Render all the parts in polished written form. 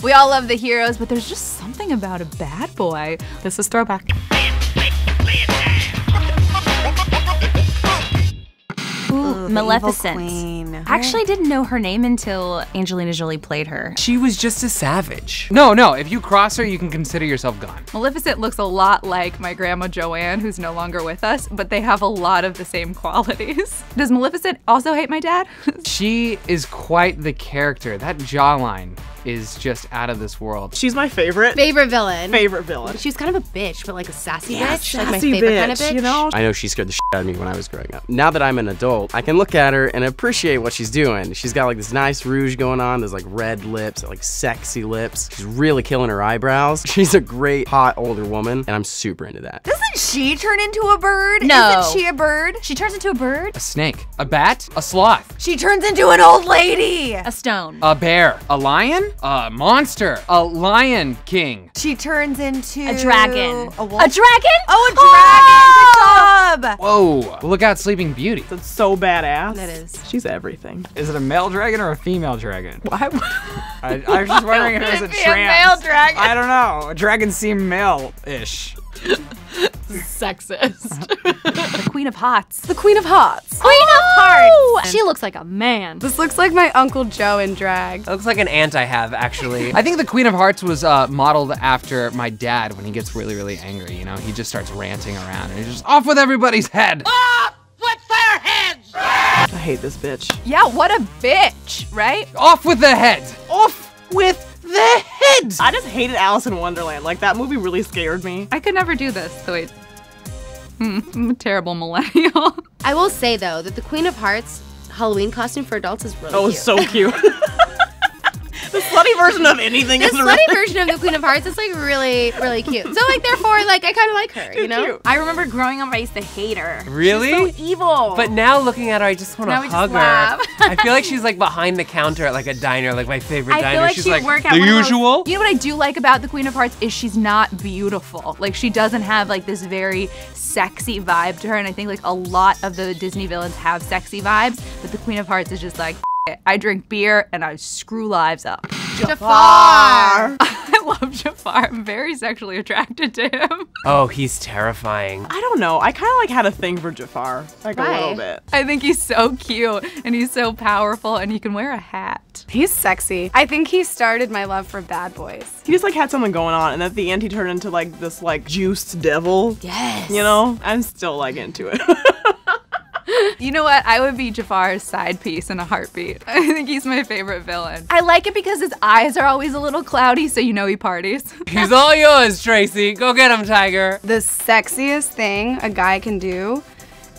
We all love the heroes, but there's just something about a bad boy. This is Throwback. Ooh, Maleficent. Queen. I actually didn't know her name until Angelina Jolie played her. She was just a savage. No, if you cross her, you can consider yourself gone. Maleficent looks a lot like my grandma Joanne, who's no longer with us, but they have a lot of the same qualities. Does Maleficent also hate my dad? She is quite the character. That jawline is just out of this world. She's my favorite. Favorite villain. Favorite villain. She was kind of a bitch, but like a sassy bitch. Like my Sassy favorite bitch, kind of bitch. you know? I know she scared the shit out of me when I was growing up. Now that I'm an adult, I can look at her and appreciate what she's doing. She's got like this nice rouge going on, there's like red lips, like sexy lips. She's really killing her eyebrows. She's a great, hot, older woman, and I'm super into that. Doesn't she turn into a bird? No. Isn't she a bird? She turns into a bird, A snake, a bat, a sloth, She turns into an old lady. a stone. a bear, a lion, a monster, a lion king. She turns into A dragon. A wolf? A dragon? Oh, a dragon! Good job. Whoa, look out Sleeping Beauty. That's so badass. That is. She's everything. Is it a male dragon or a female dragon? What? I was just wondering if it was a Could it be trans. a male dragon? I don't know. Dragons seem male-ish. Sexist. The Queen of Hearts. The Queen of Hearts. Queen of Hearts! She looks like a man. This looks like my Uncle Joe in drag. That looks like an aunt I have, actually. I think the Queen of Hearts was modeled after my dad when he gets really, really angry, you know? He just starts ranting around and he's just off with everybody's head. I hate this bitch. Yeah, what a bitch, right? Off with the heads! Off with the heads! I just hated Alice in Wonderland. Like, that movie really scared me. I could never do this the way. I'm a terrible millennial. I will say though that the Queen of Hearts Halloween costume for adults is really Oh, cute. it's so cute. The slutty version of anything The is slutty really version of the Queen of Hearts is like really, really cute. So like therefore, like I kind of like her, you know? cute. I remember growing up, I used to hate her. Really? She's so evil. But now looking at her, I just want to Now we just hug her. laugh. I feel like she's like behind the counter at like a diner, like my favorite I diner. feel like she's she'd like, work at the one of those- usual? You know what I do like about the Queen of Hearts is she's not beautiful. Like she doesn't have like this very sexy vibe to her, and I think like a lot of the Disney villains have sexy vibes, but the Queen of Hearts is just like, it. I drink beer and I screw lives up. Jafar. I love Jafar. I'm very sexually attracted to him. Oh, he's terrifying. I don't know. I kind of like had a thing for Jafar, like Why? a little bit. I think he's so cute and he's so powerful and he can wear a hat. He's sexy. I think he started my love for bad boys. He just like had something going on, and at the end he turned into like this like juiced devil. Yes. You know, I'm still like into it. You know what? I would be Jafar's side piece in a heartbeat. I think he's my favorite villain. I like it because his eyes are always a little cloudy, so you know he parties. He's all yours, Tracy. Go get him, Tiger. The sexiest thing a guy can do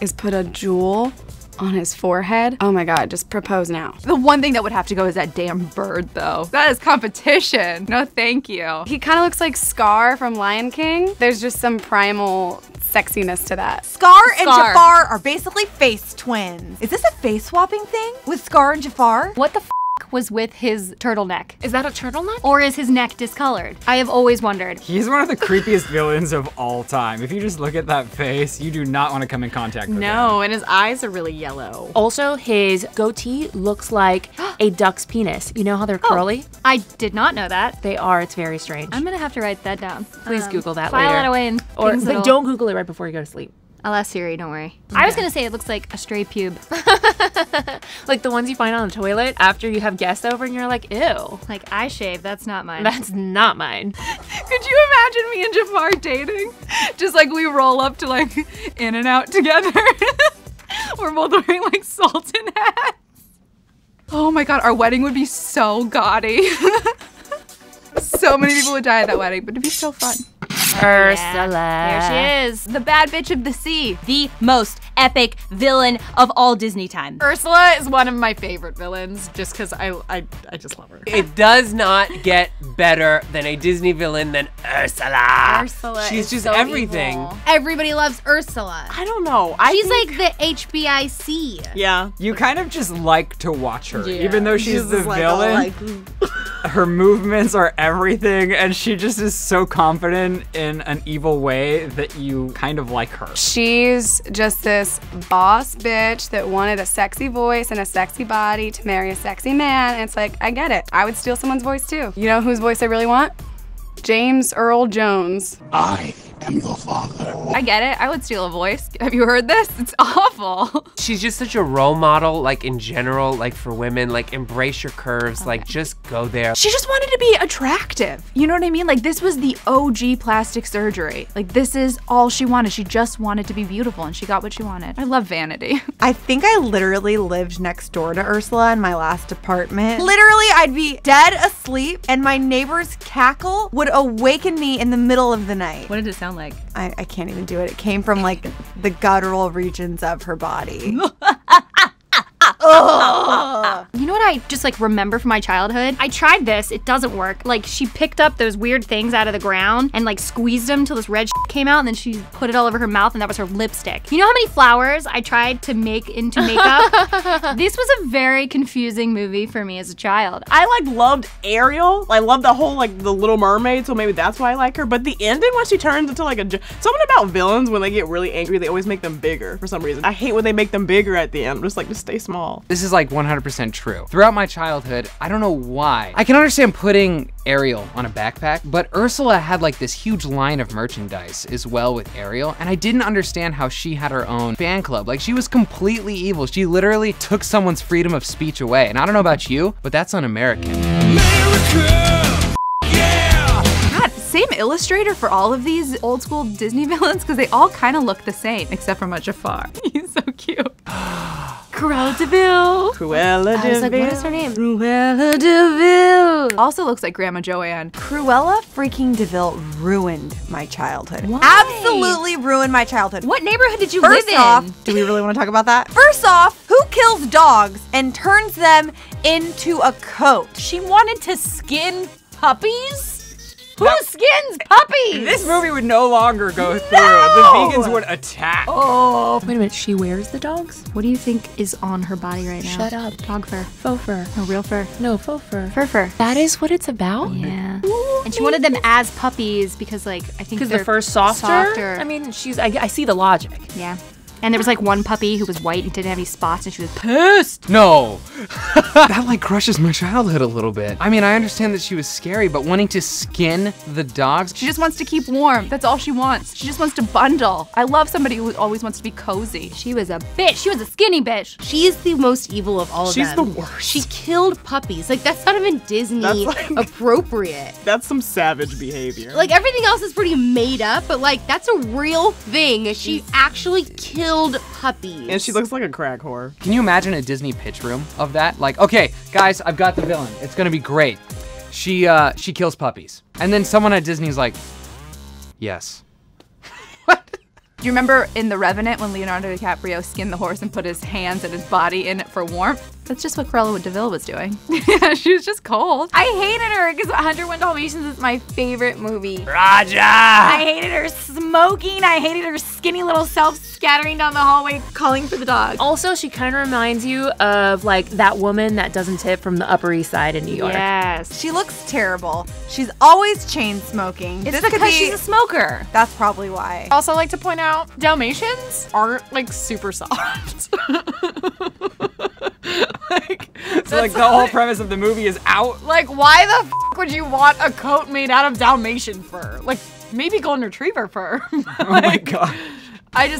is put a jewel on his forehead. Oh my God, just propose now. The one thing that would have to go is that damn bird, though. That is competition. No, thank you. He kind of looks like Scar from Lion King. There's just some primal sexiness to that. Scar and Scar. Jafar are basically face twins. Is this a face swapping thing with Scar and Jafar? What the was with his turtleneck? Is that a turtleneck? Or is his neck discolored? I have always wondered. He's one of the creepiest villains of all time. If you just look at that face, you do not want to come in contact with him. No, and his eyes are really yellow. Also, his goatee looks like a duck's penis. You know how they're curly? I did not know that. They are. It's very strange. I'm gonna have to write that down. Please Google that file later. that away and Or things but that'll- don't Google it right before you go to sleep. I'll ask Siri, don't worry. I was gonna say it looks like a stray pube. Like the ones you find on the toilet after you have guests over and you're like, ew. Like I shave, that's not mine. That's not mine. Could you imagine me and Jafar dating? Just like we roll up to like In-N-Out together. We're both wearing like Sultan hats. Oh my God, our wedding would be so gaudy. So many people would die at that wedding, but it'd be so fun. Ursula. There she is. The bad bitch of the sea. The most epic villain of all Disney time. Ursula is one of my favorite villains, just because I just love her. It does not get better than a Disney villain than Ursula. Ursula She's is just so everything. evil. Everybody loves Ursula. I don't know. She's like the HBIC. Yeah. You kind of just like to watch her, Yeah. even though she's the just like, all villain. Her movements are everything, and she just is so confident in an evil way that you kind of like her. She's just this boss bitch that wanted a sexy voice and a sexy body to marry a sexy man. And it's like, I get it. I would steal someone's voice too. You know whose voice I really want? James Earl Jones. I am your father. I get it. I would steal a voice. Have you heard this? It's awful. She's just such a role model, like in general, like for women, like embrace your curves, like just go there. She just wanted to be attractive. You know what I mean? Like this was the OG plastic surgery. Like this is all she wanted. She just wanted to be beautiful and she got what she wanted. I love vanity. I think I literally lived next door to Ursula in my last apartment. Literally, I'd be dead asleep and my neighbor's cackle would awaken me in the middle of the night. What did it sound like? I can't even do it. It came from like the guttural regions of her body. You know what I just like remember from my childhood? I tried this, it doesn't work. Like she picked up those weird things out of the ground and like squeezed them till this red came out and then she put it all over her mouth and that was her lipstick. You know how many flowers I tried to make into makeup? This was a very confusing movie for me as a child. I like loved Ariel. I loved the whole like the Little Mermaid, so maybe that's why I like her. But the ending when she turns into like something about villains when they get really angry, they always make them bigger for some reason. I hate when they make them bigger at the end. I'm just like, just stay small. This is like 100% true. Throughout my childhood, I don't know why. I can understand putting Ariel on a backpack, but Ursula had like this huge line of merchandise as well with Ariel, and I didn't understand how she had her own fan club. Like she was completely evil. She literally took someone's freedom of speech away. And I don't know about you, but that's un-American. God, same illustrator for all of these old school Disney villains because they all kind of look the same except for Jafar. He's so cute. Cruella de Vil. Cruella de I was like, Vil. what is her name? Cruella de Vil. Also looks like Grandma Joanne. Cruella freaking de Vil ruined my childhood. Why? Absolutely ruined my childhood. What neighborhood did you First live in? off, do we really want to talk about that? First off, who kills dogs and turns them into a coat? She wanted to skin puppies? Who skins puppies? This movie would no longer go through. The vegans would attack. Oh. Wait a minute, she wears the dogs? What do you think is on her body right now? Shut up. Dog fur. Faux fur. No, real fur. No, faux fur. Fur fur. That is what it's about? Yeah. And she wanted them as puppies because like, I think Because they're the fur's softer? I mean, I see the logic. Yeah. And there was like one puppy who was white and didn't have any spots and she was pissed. No. That like crushes my childhood a little bit. I mean, I understand that she was scary, but wanting to skin the dogs. She just wants to keep warm. That's all she wants. She just wants to bundle. I love somebody who always wants to be cozy. She was a bitch. She was a skinny bitch. She is the most evil of all of them. She's the worst. She killed puppies. Like, that's not even Disney appropriate. That's some savage behavior. Like, everything else is pretty made up, but like, that's a real thing. She actually killed puppies. And she looks like a crack whore. Can you imagine a Disney pitch room of that? Like, okay, guys, I've got the villain. It's gonna be great. She kills puppies. And then someone at Disney's like, yes. Do you remember in The Revenant when Leonardo DiCaprio skinned the horse and put his hands and his body in it for warmth? That's just what Cruella de Vil was doing. Yeah, she was just cold. I hated her because 101 Dalmatians is my favorite movie. Raja! I hated her smoking. I hated her skinny little self scattering down the hallway calling for the dog. Also, she kind of reminds you of like that woman that doesn't tip from the Upper East Side in New York. Yes. She looks terrible. She's always chain smoking. It's because she's a smoker. That's probably why. Also like to point out, Dalmatians aren't like super soft. So like the whole premise of the movie is out. Like, why the f would you want a coat made out of Dalmatian fur? Like, maybe golden retriever fur. Oh my god.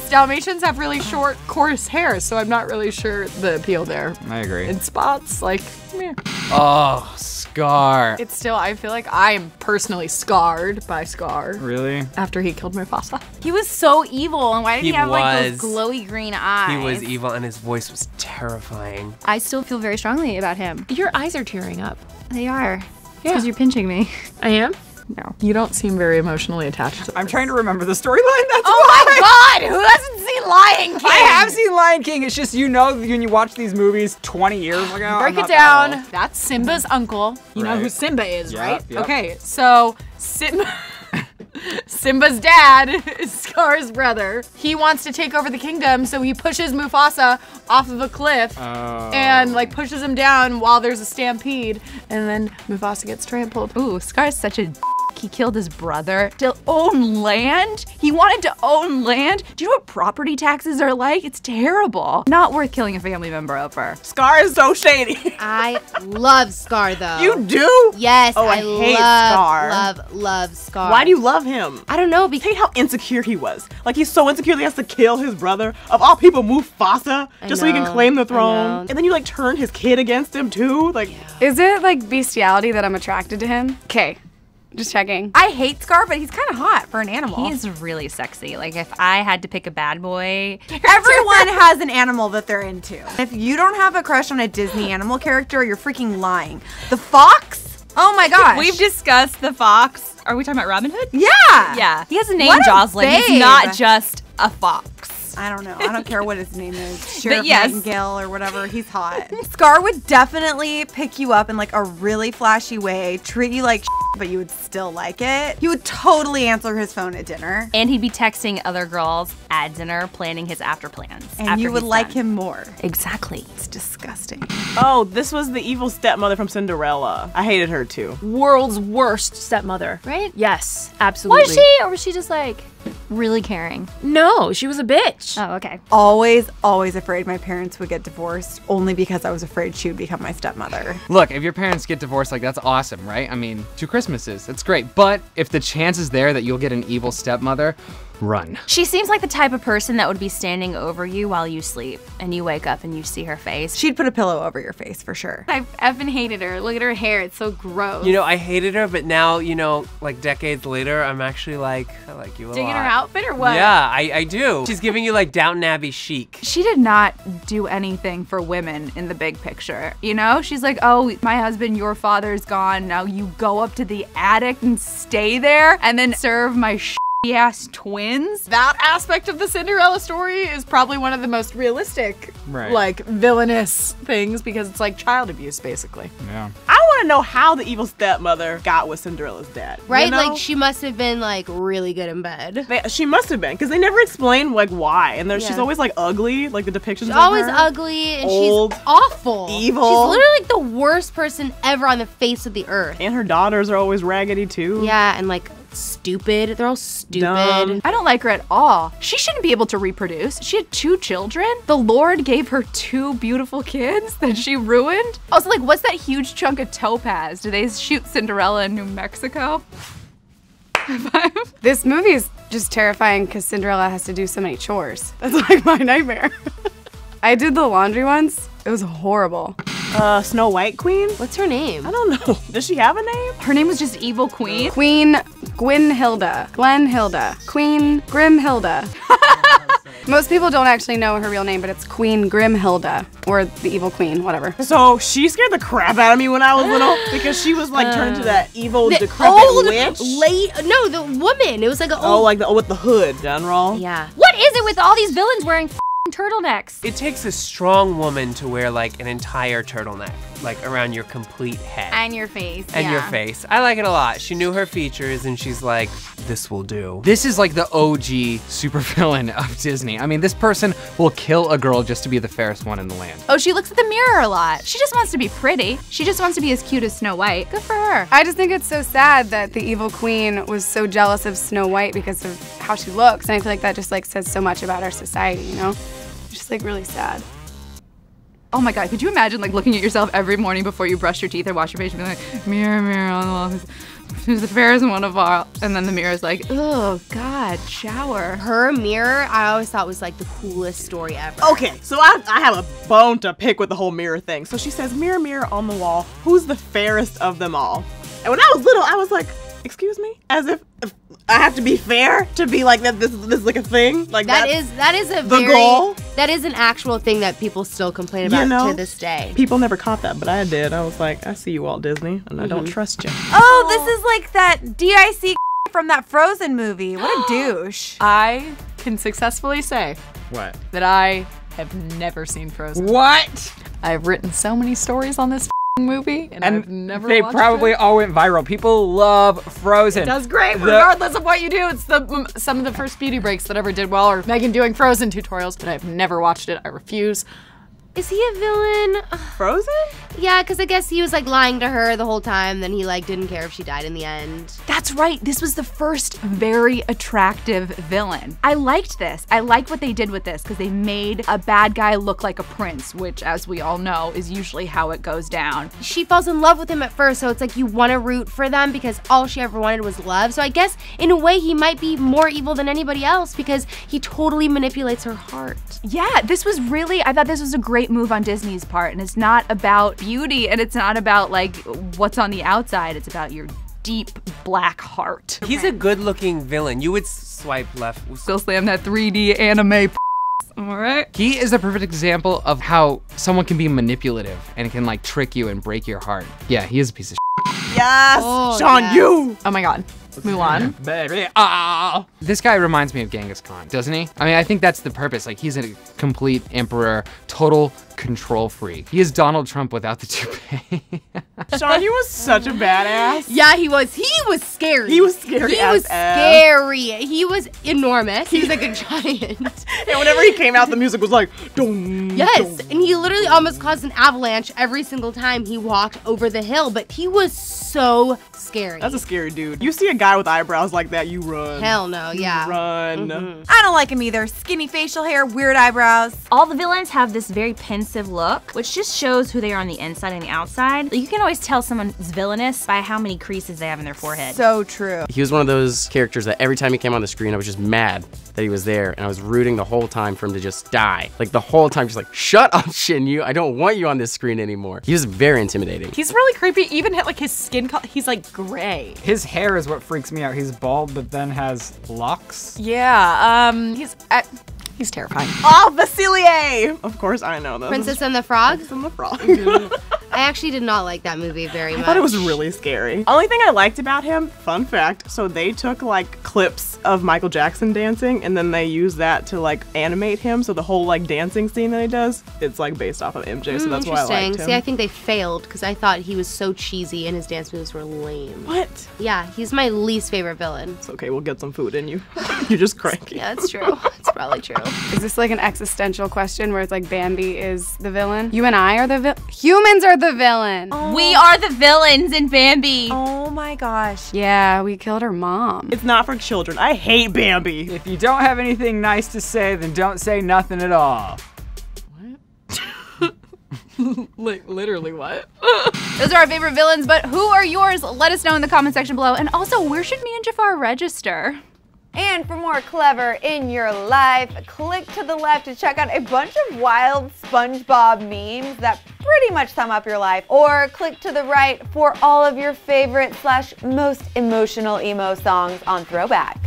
Dalmatians have really short, coarse hair, so I'm not really sure the appeal there. I agree. In spots, like, meh. Oh, Scar. It's still, I feel like I am personally scarred by Scar. Really? After he killed Mufasa. He was so evil, and why did he have like was. those glowy green eyes? He was evil and his voice was terrifying. I still feel very strongly about him. Your eyes are tearing up. They are. Yeah. Because you're pinching me. I am? No. You don't seem very emotionally attached to I'm trying to remember the storyline. That's Oh why. my god! Who hasn't seen Lion King? I have seen Lion King. It's just, you know, when you watch these movies 20 years ago. Break I'm it not that down. old. That's Simba's uncle. You know Right. who Simba is, Yep, right? yep. Okay, so Simba's dad is Scar's brother. He wants to take over the kingdom, so he pushes Mufasa off of a cliff and like pushes him down while there's a stampede, and then Mufasa gets trampled. Ooh, Scar's such a he killed his brother to own land. He wanted to own land. Do you know what property taxes are like? It's terrible. Not worth killing a family member over. Scar is so shady. I love Scar though. You do? Yes, Oh, I hate Scar. love Scar. Why do you love him? I don't know. I hate how insecure he was. Like, he's so insecure that he has to kill his brother. Of all people, Mufasa, just so he can know, claim the I throne. know. And then you, like, turn his kid against him, too. Like, Is it like bestiality that I'm attracted to him? Okay, just checking. I hate Scar, but he's kind of hot for an animal. He's really sexy. Like, if I had to pick a bad boy. Everyone has an animal that they're into. If you don't have a crush on a Disney animal character, you're freaking lying. The fox? Oh my gosh. We've discussed the fox. Are we talking about Robin Hood? Yeah. Yeah. He has a name, What a Jocelyn. He's babe. not just a fox. I don't know. I don't care what his name is. Sheriff yes. Nightingale or whatever. He's hot. Scar would definitely pick you up in like a really flashy way, treat you like but you would still like it. He would totally answer his phone at dinner. And he'd be texting other girls at dinner, planning his after plans. And you would like him more. Exactly. It's disgusting. oh, this was the evil stepmother from Cinderella. I hated her, too. World's worst stepmother. Right? Yes, absolutely. Was she, or was she just like really caring? No, she was a bitch. Oh, okay. Always afraid my parents would get divorced, only because I was afraid she would become my stepmother. Look, if your parents get divorced, like, that's awesome, right? I mean, 2 Christmases, that's great. But if the chance is there that you'll get an evil stepmother, run. She seems like the type of person that would be standing over you while you sleep, and you wake up and you see her face. She'd put a pillow over your face for sure. I've effing hated her. Look at her hair. It's so gross. You know, I hated her, but now, you know, like decades later, I'm actually like, I like you a digging lot. her outfit or what? Yeah, I do. She's giving you like Downton Abbey chic. She did not do anything for women in the big picture. You know, she's like, oh, my husband, your father's gone. Now you go up to the attic and stay there and then serve my ass twins. That aspect of the Cinderella story is probably one of the most realistic, Right. like, villainous things because it's like child abuse, basically. Yeah. I want to know how the evil stepmother got with Cinderella's dad. Right? You know? Like she must have been like really good in bed. She must have been, because they never explain like why. And she's Yeah. always like ugly, like the depictions She's of always her. ugly and Old, she's awful. evil. She's literally like the worst person ever on the face of the earth. And her daughters are always raggedy too. Yeah, and like stupid. They're all stupid. Dumb. I don't like her at all. She shouldn't be able to reproduce. She had 2 children. The Lord gave her 2 beautiful kids that she ruined. Also, like, what's that huge chunk of topaz? Do they shoot Cinderella in New Mexico? This movie is just terrifying because Cinderella has to do so many chores. That's like my nightmare. I did the laundry once. It was horrible. Snow White Queen? What's her name? I don't know. Does she have a name? Her name was just Evil Queen. Queen Gwynhilda. Glenhilda. Queen Grimhilda. Most people don't actually know her real name, but it's Queen Grimhilda, or the evil queen, whatever. So she scared the crap out of me when I was little because she was like turned into that evil, The decrepit old witch. no, the woman. It was like an Oh, old. like with the hood, general. Yeah. What is it with all these villains wearing turtlenecks? It takes a strong woman to wear like an entire turtleneck, like around your complete head. And your face. And your face. I like it a lot. She knew her features and she's like, this will do. This is like the OG supervillain of Disney. I mean, this person will kill a girl just to be the fairest one in the land. Oh, she looks at the mirror a lot. She just wants to be pretty. She just wants to be as cute as Snow White. Good for her. I just think it's so sad that the evil queen was so jealous of Snow White because of how she looks. And I feel like that just like says so much about our society, you know? It's just like really sad. Oh my God, could you imagine like looking at yourself every morning before you brush your teeth or wash your face and being like, mirror, mirror on the wall, who's the fairest one of all? And then the mirror's like, oh God, shower. Her mirror, I always thought was like the coolest story ever. Okay, so I have a bone to pick with the whole mirror thing. So she says, mirror, mirror on the wall, who's the fairest of them all? And when I was little, I was like, excuse me? As if I have to be fair to be like that. This is like a thing. Like that is a the very goal. that is an actual thing that people still complain about You know, to this day. People never caught that, but I did. I was like, I see you, Walt Disney, and I don't trust you. Oh, this is like that DIC from that Frozen movie. What a douche. I can successfully say What? that I have never seen Frozen. What? I've written so many stories on this movie, and I've never they watched probably it. all went viral. People love Frozen. It does great, The- regardless of what you do. It's some of the first beauty breaks that ever did well, or Megan doing Frozen tutorials, but I've never watched it. I refuse. Is he a villain? Frozen? Yeah, because I guess he was like lying to her the whole time, then he like didn't care if she died in the end. That's right. This was the first very attractive villain. I liked this. I liked what they did with this because they made a bad guy look like a prince, which, as we all know, is usually how it goes down. She falls in love with him at first, so it's like you want to root for them because all she ever wanted was love. So I guess in a way he might be more evil than anybody else because he totally manipulates her heart. Yeah, this was really, I thought this was a great move on Disney's part, and it's not about beauty, and it's not about like what's on the outside, it's about your deep black heart. He's a good-looking villain. You would swipe left. Still slam that 3D anime. All right. He is a perfect example of how someone can be manipulative and can like trick you and break your heart. Yeah, he is a piece of shit. Yes, Sean, you. Oh my god. Mulan. Baby, ah! This guy reminds me of Genghis Khan, doesn't he? I mean, I think that's the purpose. Like, he's a complete emperor, total control freak. He is Donald Trump without the toupee. Sean, you was such a badass. Yeah, he was. He was scary. He was scary He as was F. scary. He was enormous. He was like a giant. And whenever he came out, the music was like, dum, Yes, dum. and he literally almost caused an avalanche every single time he walked over the hill, but he was so scary. That's a scary dude. You see a guy with eyebrows like that, you run. Hell no, yeah. Run. I don't like him either. Skinny facial hair, weird eyebrows. All the villains have this very pensive look, which just shows who they are on the inside and the outside. You can always tell someone's villainous by how many creases they have in their forehead. So true. He was one of those characters that every time he came on the screen, I was just mad that he was there, and I was rooting the whole time for him to just die. Like the whole time, just like, shut up, Shinyu. I don't want you on this screen anymore. He was very intimidating. He's really creepy. Even like his skin color, he's like gray. His hair is what freaks me out. He's bald, but then has locks. Yeah, he's terrifying. Oh, Vasilier! Of course I know this. Princess and the Frog? Princess and the Frog. I actually did not like that movie very much. I thought it was really scary. Only thing I liked about him, fun fact, so they took like clips of Michael Jackson dancing and then they used that to like animate him. So the whole like dancing scene that he does, it's like based off of MJ. So that's why I liked him. See, I think they failed because I thought he was so cheesy and his dance moves were lame. What? Yeah, he's my least favorite villain. It's okay, we'll get some food in you. You're just cranky. Yeah, that's true. It's probably true. Is this like an existential question where it's like Bambi is the villain? You and I are the humans are the villain. We are the villains in Bambi. Oh my gosh. Yeah, we killed her mom. It's not for children. I hate Bambi. If you don't have anything nice to say, then don't say nothing at all. Like, literally what? Those are our favorite villains, but who are yours? Let us know in the comment section below. And also, where should me and Jafar register? And for more Clever in Your Life, click to the left to check out a bunch of wild SpongeBob memes that pretty much sum up your life. Or click to the right for all of your favorite / most emotional emo songs on Throwback.